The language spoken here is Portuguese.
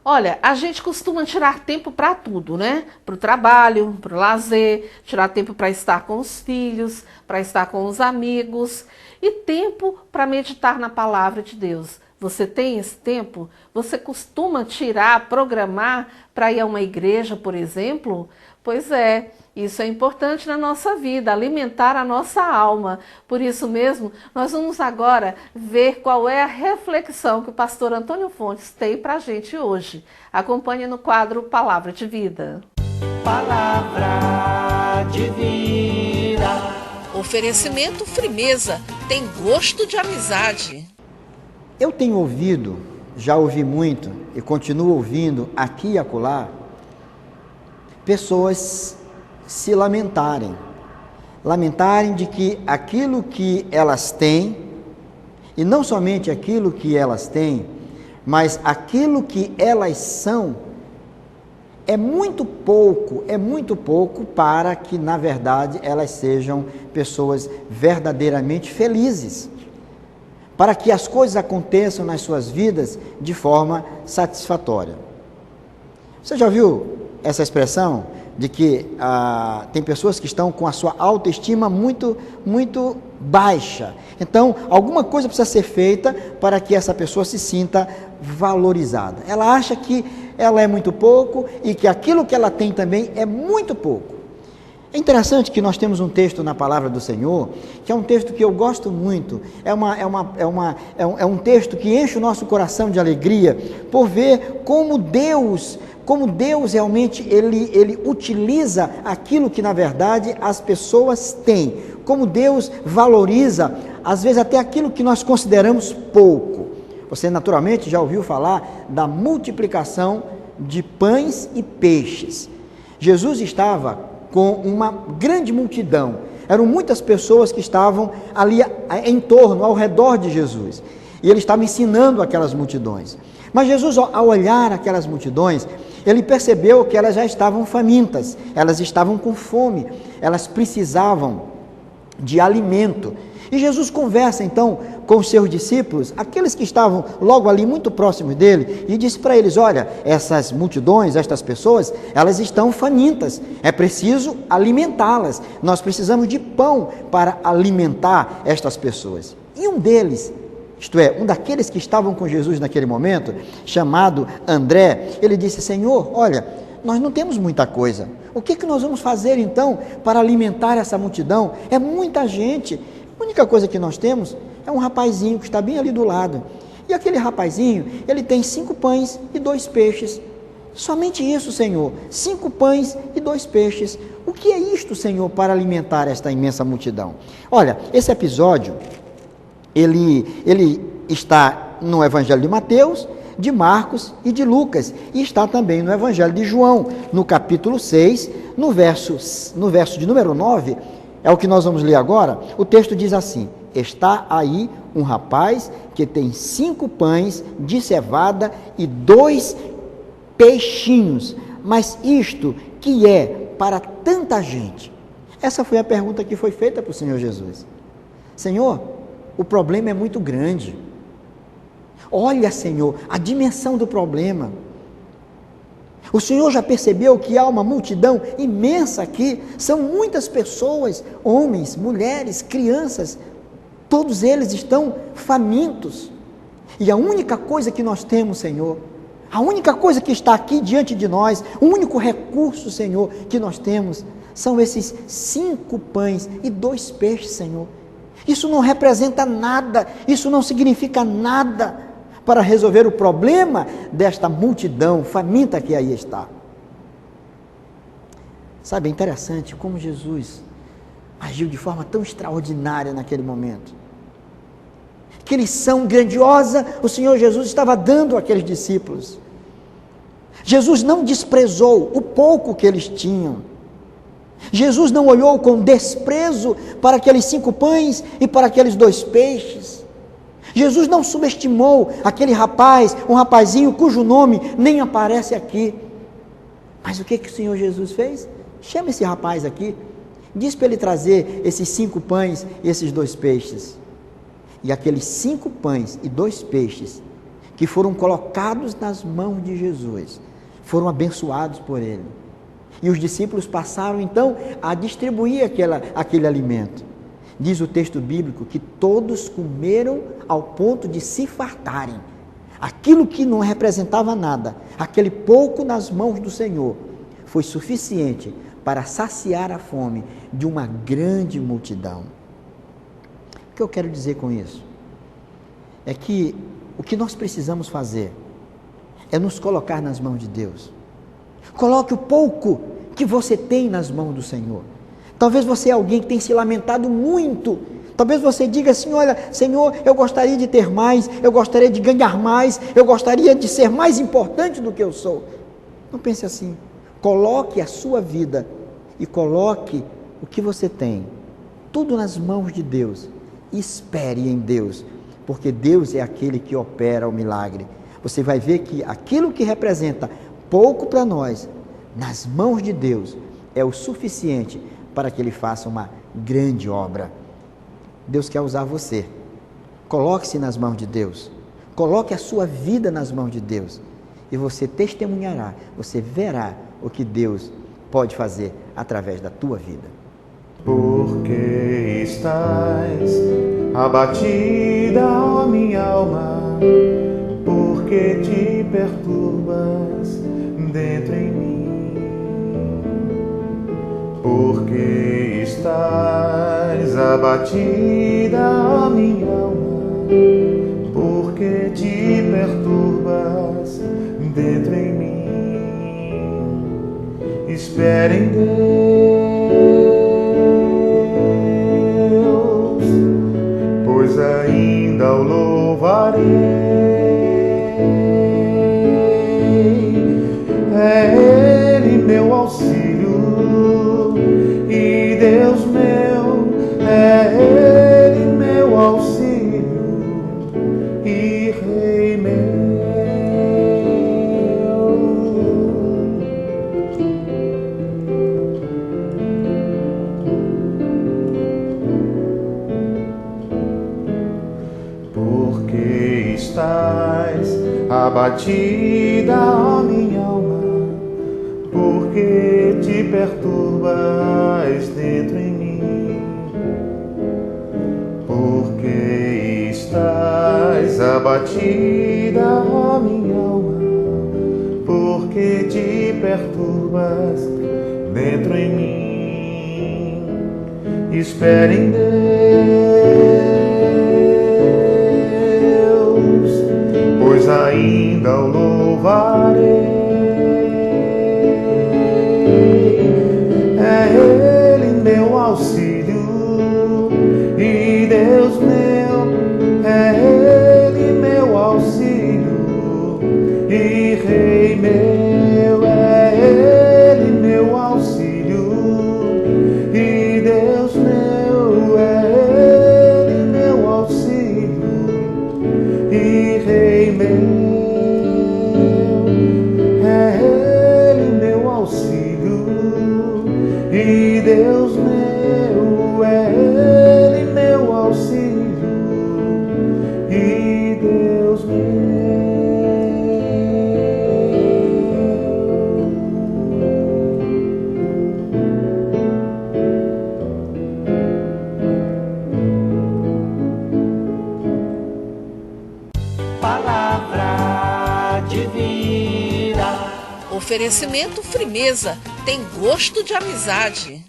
Olha, a gente costuma tirar tempo para tudo, né? Para o trabalho, para o lazer, tirar tempo para estar com os filhos, para estar com os amigos e tempo para meditar na palavra de Deus. Você tem esse tempo? Você costuma tirar, programar para ir a uma igreja, por exemplo? Pois é, isso é importante na nossa vida, alimentar a nossa alma. Por isso mesmo, nós vamos agora ver qual é a reflexão que o pastor Antônio Fontes tem para a gente hoje. Acompanhe no quadro Palavra de Vida. Palavra de Vida. Oferecimento Frimeza, tem gosto de amizade. Eu tenho ouvido, já ouvi muito e continuo ouvindo aqui e acolá, pessoas se lamentarem de que aquilo que elas têm, e não somente aquilo que elas têm, mas aquilo que elas são, é muito pouco para que, na verdade, elas sejam pessoas verdadeiramente felizes, para que as coisas aconteçam nas suas vidas de forma satisfatória. Você já ouviu essa expressão de que tem pessoas que estão com a sua autoestima muito baixa? Então, alguma coisa precisa ser feita para que essa pessoa se sinta valorizada. Ela acha que ela é muito pouco e que aquilo que ela tem também é muito pouco. É interessante que nós temos um texto na Palavra do Senhor, que é um texto que eu gosto muito, é um texto que enche o nosso coração de alegria, por ver como Deus realmente, ele utiliza aquilo que na verdade as pessoas têm, como Deus valoriza, às vezes até aquilo que nós consideramos pouco. Você naturalmente já ouviu falar da multiplicação de pães e peixes. Jesus estava com uma grande multidão, eram muitas pessoas que estavam ali em torno, ao redor de Jesus, e ele estava ensinando aquelas multidões. Mas Jesus, ao olhar aquelas multidões, ele percebeu que elas já estavam famintas, elas estavam com fome, elas precisavam de alimento. E Jesus conversa então com os seus discípulos, aqueles que estavam logo ali muito próximos dele, e disse para eles: olha, essas multidões, estas pessoas, elas estão famintas, é preciso alimentá-las, nós precisamos de pão para alimentar estas pessoas. E um deles, isto é, um daqueles que estavam com Jesus naquele momento, chamado André, ele disse: Senhor, olha, nós não temos muita coisa, o que nós vamos fazer então para alimentar essa multidão? É muita gente. A única coisa que nós temos é um rapazinho que está bem ali do lado. E aquele rapazinho, ele tem 5 pães e 2 peixes. Somente isso, Senhor, 5 pães e 2 peixes. O que é isto, Senhor, para alimentar esta imensa multidão? Olha, esse episódio, ele está no Evangelho de Mateus, de Marcos e de Lucas, e está também no Evangelho de João, no capítulo 6, no verso de número 9, é o que nós vamos ler agora. O texto diz assim: está aí um rapaz que tem 5 pães de cevada e 2 peixinhos, mas isto que é para tanta gente? Essa foi a pergunta que foi feita para o Senhor Jesus. Senhor, o problema é muito grande. Olha, Senhor, a dimensão do problema. O Senhor já percebeu que há uma multidão imensa aqui, são muitas pessoas, homens, mulheres, crianças, todos eles estão famintos. E a única coisa que nós temos, Senhor, a única coisa que está aqui diante de nós, o único recurso, Senhor, que nós temos, são esses 5 pães e 2 peixes, Senhor. Isso não representa nada, isso não significa nada para resolver o problema desta multidão faminta que aí está. Sabe, é interessante como Jesus agiu de forma tão extraordinária naquele momento. Que lição grandiosa o Senhor Jesus estava dando àqueles discípulos. Jesus não desprezou o pouco que eles tinham. Jesus não olhou com desprezo para aqueles 5 pães e para aqueles 2 peixes. Jesus não subestimou aquele rapaz, um rapazinho cujo nome nem aparece aqui. Mas o que o Senhor Jesus fez? Chama esse rapaz aqui, diz para ele trazer esses 5 pães e esses 2 peixes. E aqueles 5 pães e 2 peixes que foram colocados nas mãos de Jesus, foram abençoados por ele. E os discípulos passaram então a distribuir aquele alimento. Diz o texto bíblico que todos comeram ao ponto de se fartarem. Aquilo que não representava nada, aquele pouco nas mãos do Senhor, foi suficiente para saciar a fome de uma grande multidão. O que eu quero dizer com isso? É que o que nós precisamos fazer é nos colocar nas mãos de Deus. Coloque o pouco que você tem nas mãos do Senhor. Talvez você é alguém que tem se lamentado muito. Talvez você diga assim, olha, Senhor, eu gostaria de ter mais, eu gostaria de ganhar mais, eu gostaria de ser mais importante do que eu sou. Não pense assim. Coloque a sua vida e coloque o que você tem, tudo nas mãos de Deus. Espere em Deus, porque Deus é aquele que opera o milagre. Você vai ver que aquilo que representa pouco para nós, nas mãos de Deus, é o suficiente para que Ele faça uma grande obra. Deus quer usar você. Coloque-se nas mãos de Deus. Coloque a sua vida nas mãos de Deus. E você testemunhará, você verá o que Deus pode fazer através da tua vida. Porque estás abatida, ó minha alma, porque te perturbas dentro em mim. Porque estás abatida, ó minha alma, porque te perturbas dentro em mim. Espera em Deus, pois ainda o louvarei. É Ele meu auxílio e Deus meu, é Ele meu auxílio e Rei meu. Porque estás abatida, ó minha alma, porque te perturbas dentro em mim. Porque estás abatida, ó minha alma, porque te perturbas dentro em mim. Espere em Deus, pois ainda o louvarei. É Ele meu auxílio e Deus meu, é Ele meu auxílio e Rei meu, é Ele meu auxílio e Deus meu, é Ele meu auxílio e Rei meu, é Ele meu auxílio e Deus meu, é Ele meu auxílio e Deus meu. Palavra de vida. Oferecimento Frimeza, tem gosto de amizade.